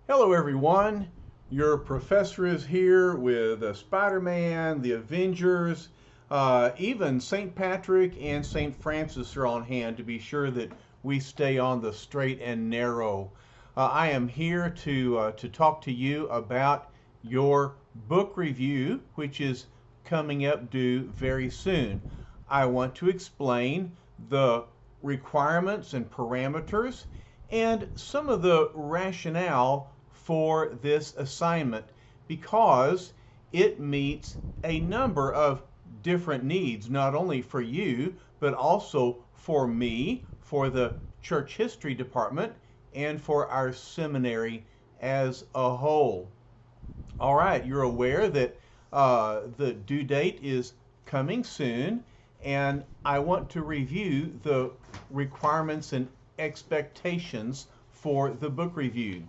Hello everyone, your professor is here with Spider-Man, the Avengers, even St. Patrick and St. Francis are on hand to be sure that we stay on the straight and narrow. I am here to talk to you about your book review, which is coming up due very soon. I want to explain the requirements and parameters and some of the rationale for this assignment because it meets a number of different needs, not only for you, but also for me, for the church history department, and for our seminary as a whole. All right, you're aware that the due date is coming soon, and I want to review the requirements and expectations for the book review.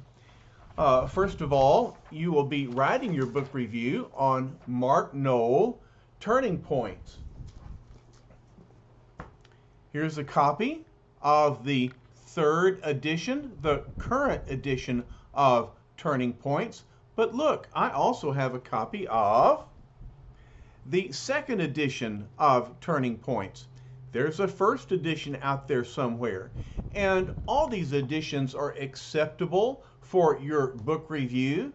First of all, you will be writing your book review on Mark Noll, Turning Points. Here's a copy of the third edition, the current edition of Turning Points. But look, I also have a copy of the second edition of Turning Points. There's a first edition out there somewhere. And all these editions are acceptable for your book review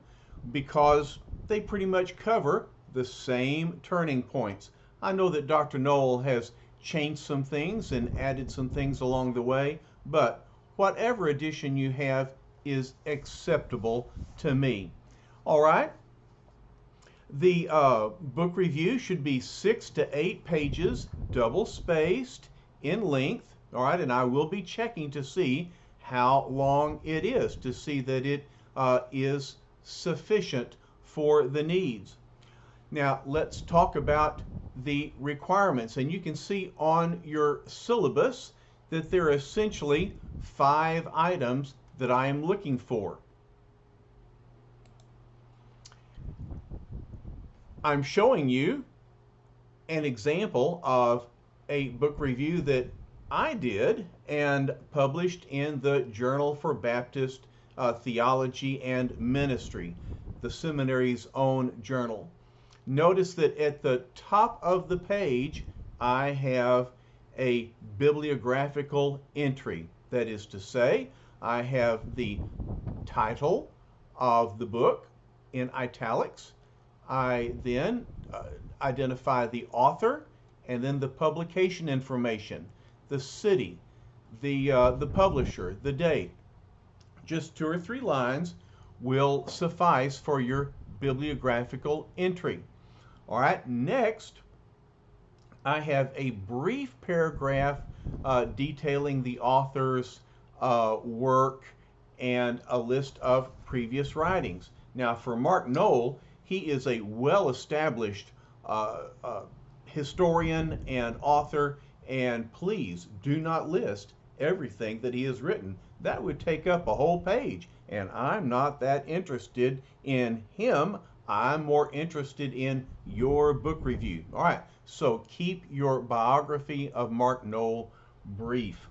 because they pretty much cover the same turning points. I know that Dr. Noll has changed some things and added some things along the way, but whatever edition you have is acceptable to me. All right. The book review should be 6 to 8 pages, double spaced in length. All right, and I will be checking to see how long it is to see that it is sufficient for the needs. Now let's talk about the requirements, and you can see on your syllabus that there are essentially 5 items that I am looking for. I'm showing you an example of a book review that I did and published in the Journal for Baptist Theology and Ministry, the seminary's own journal. Notice that at the top of the page I have a bibliographical entry. That is to say, I have the title of the book in italics. I then identify the author and then the publication information, the city, the publisher, the date. Just 2 or 3 lines will suffice for your bibliographical entry. All right, next I have a brief paragraph detailing the author's work and a list of previous writings. Now for Mark Noll, he is a well-established historian and author, and please do not list everything that he has written. That would take up a whole page, and I'm not that interested in him. I'm more interested in your book review. All right, so keep your biography of Mark Noll brief.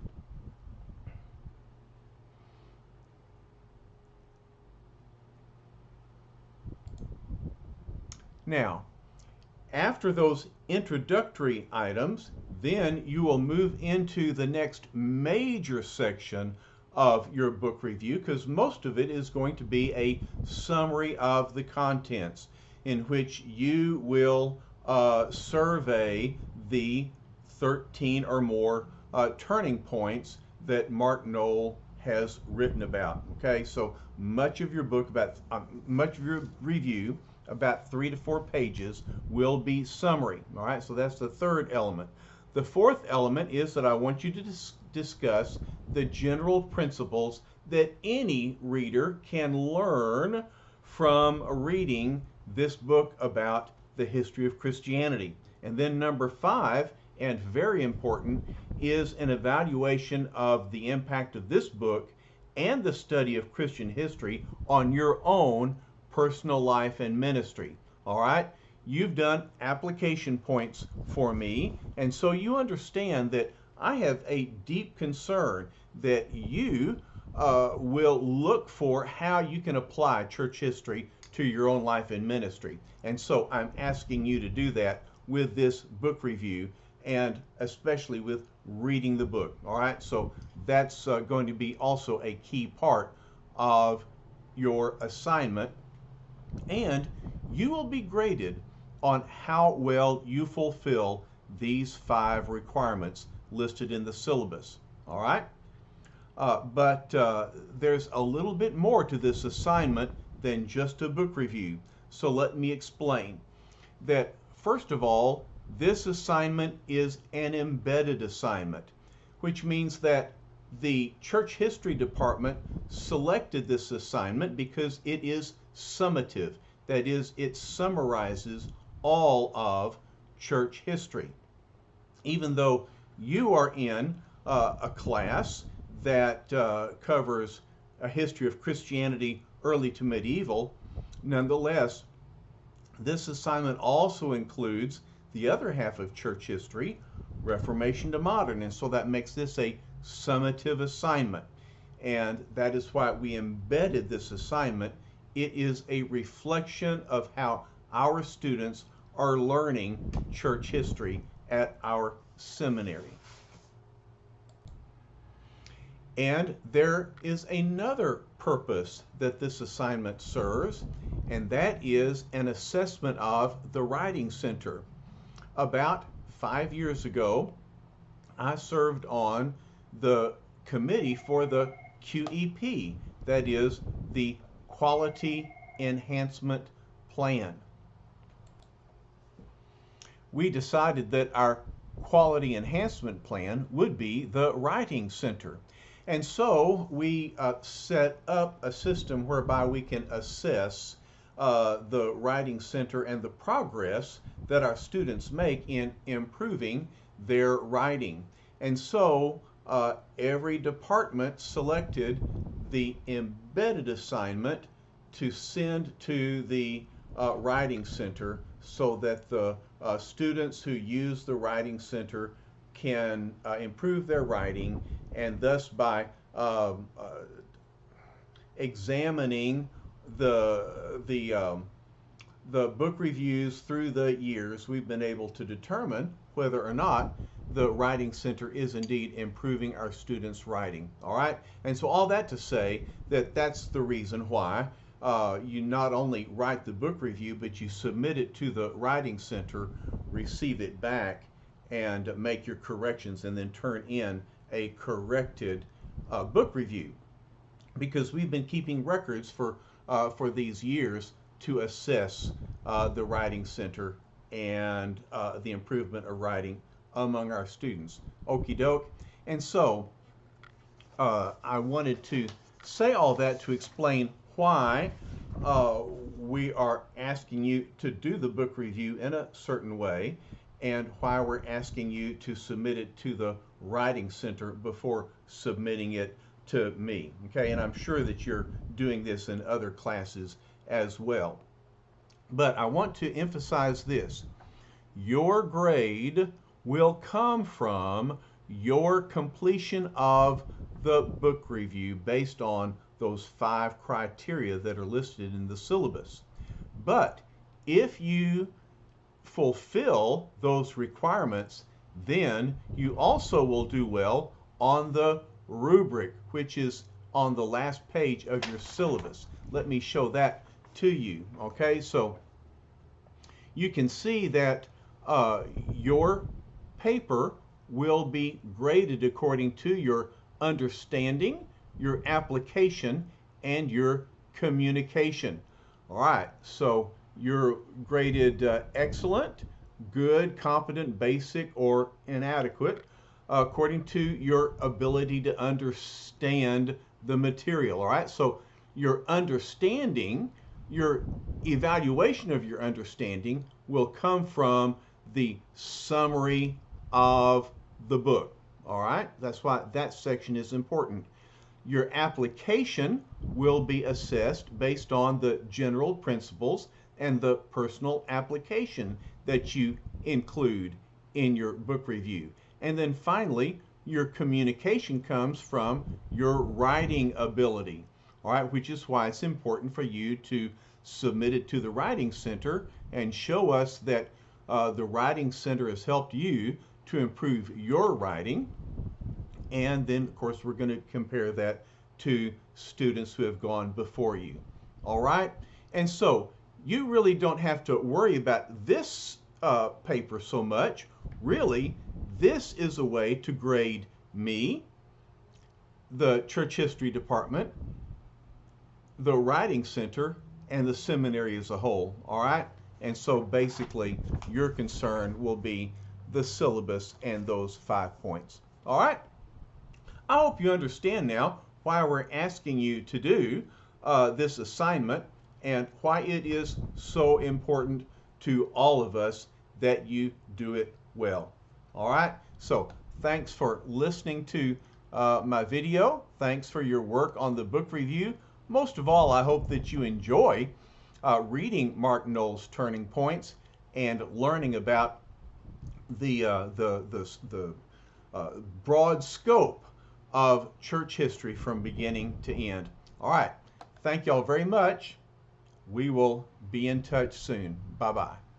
Now, after those introductory items, then you will move into the next major section of your book review, because most of it is going to be a summary of the contents in which you will survey the 13 or more turning points that Mark Noll has written about. Okay, so much of your book, much of your review, about 3 to 4 pages, will be summary. All right, so that's the third element. The fourth element is that I want you to discuss the general principles that any reader can learn from reading this book about the history of Christianity. And then number 5, and very important, is an evaluation of the impact of this book and the study of Christian history on your own personal life and ministry. All right, you've done application points for me, and so you understand that I have a deep concern that you will look for how you can apply church history to your own life and ministry. And so I'm asking you to do that with this book review, and especially with reading the book. All right, so that's going to be also a key part of your assignment, and you will be graded on how well you fulfill these 5 requirements listed in the syllabus. All right, but there's a little bit more to this assignment than just a book review. So let me explain that. First of all, this assignment is an embedded assignment, which means that the church history department selected this assignment because it is summative. That is, it summarizes all of church history. Even though you are in a class that covers a history of Christianity early to medieval, nonetheless, this assignment also includes the other half of church history, Reformation to modern, and so that makes this a summative assignment. And that is why we embedded this assignment. It is a reflection of how our students are learning church history at our seminary. And there is another purpose that this assignment serves, and that is an assessment of the Writing Center. About 5 years ago, I served on the committee for the QEP, that is the Quality Enhancement Plan. We decided that our Quality Enhancement Plan would be the Writing Center. And so we set up a system whereby we can assess the Writing Center and the progress that our students make in improving their writing. And so every department selected the embedded assignment to send to the Writing Center so that the students who use the Writing Center can improve their writing, and thus by examining the book reviews through the years, we've been able to determine whether or not the Writing Center is indeed improving our students' writing. All right, and so all that to say that that's the reason why you not only write the book review, but you submit it to the Writing Center, receive it back, and make your corrections, and then turn in a corrected book review. Because we've been keeping records for these years to assess the Writing Center and the improvement of writing among our students. Okie doke. And so I wanted to say all that to explain why we are asking you to do the book review in a certain way, and why we're asking you to submit it to the Writing Center before submitting it to me. Okay, and I'm sure that you're doing this in other classes as well. But I want to emphasize this. Your grade will come from your completion of the book review based on those 5 criteria that are listed in the syllabus. But if you fulfill those requirements, then you also will do well on the rubric, which is on the last page of your syllabus. Let me show that to you. Okay, so you can see that your paper will be graded according to your understanding, your application, and your communication. All right, so you're graded excellent, good, competent, basic, or inadequate according to your ability to understand the material. All right, so your understanding, your evaluation of your understanding will come from the summary of the book. All right, that's why that section is important. Your application will be assessed based on the general principles and the personal application that you include in your book review. And then finally, your communication comes from your writing ability. All right, which is why it's important for you to submit it to the Writing Center and show us that the Writing Center has helped you to improve your writing. And then, of course, we're going to compare that to students who have gone before you. All right? And so you really don't have to worry about this paper so much. Really, this is a way to grade me, the church history department, the Writing Center, and the seminary as a whole. All right? And so basically, your concern will be the syllabus and those 5 points. All right? I hope you understand now why we're asking you to do this assignment and why it is so important to all of us that you do it well. All right? So thanks for listening to my video. Thanks for your work on the book review. Most of all, I hope that you enjoy reading Mark Noll's Turning Points and learning about the broad scope of church history from beginning to end. All right. Thank y'all very much. We will be in touch soon. Bye-bye.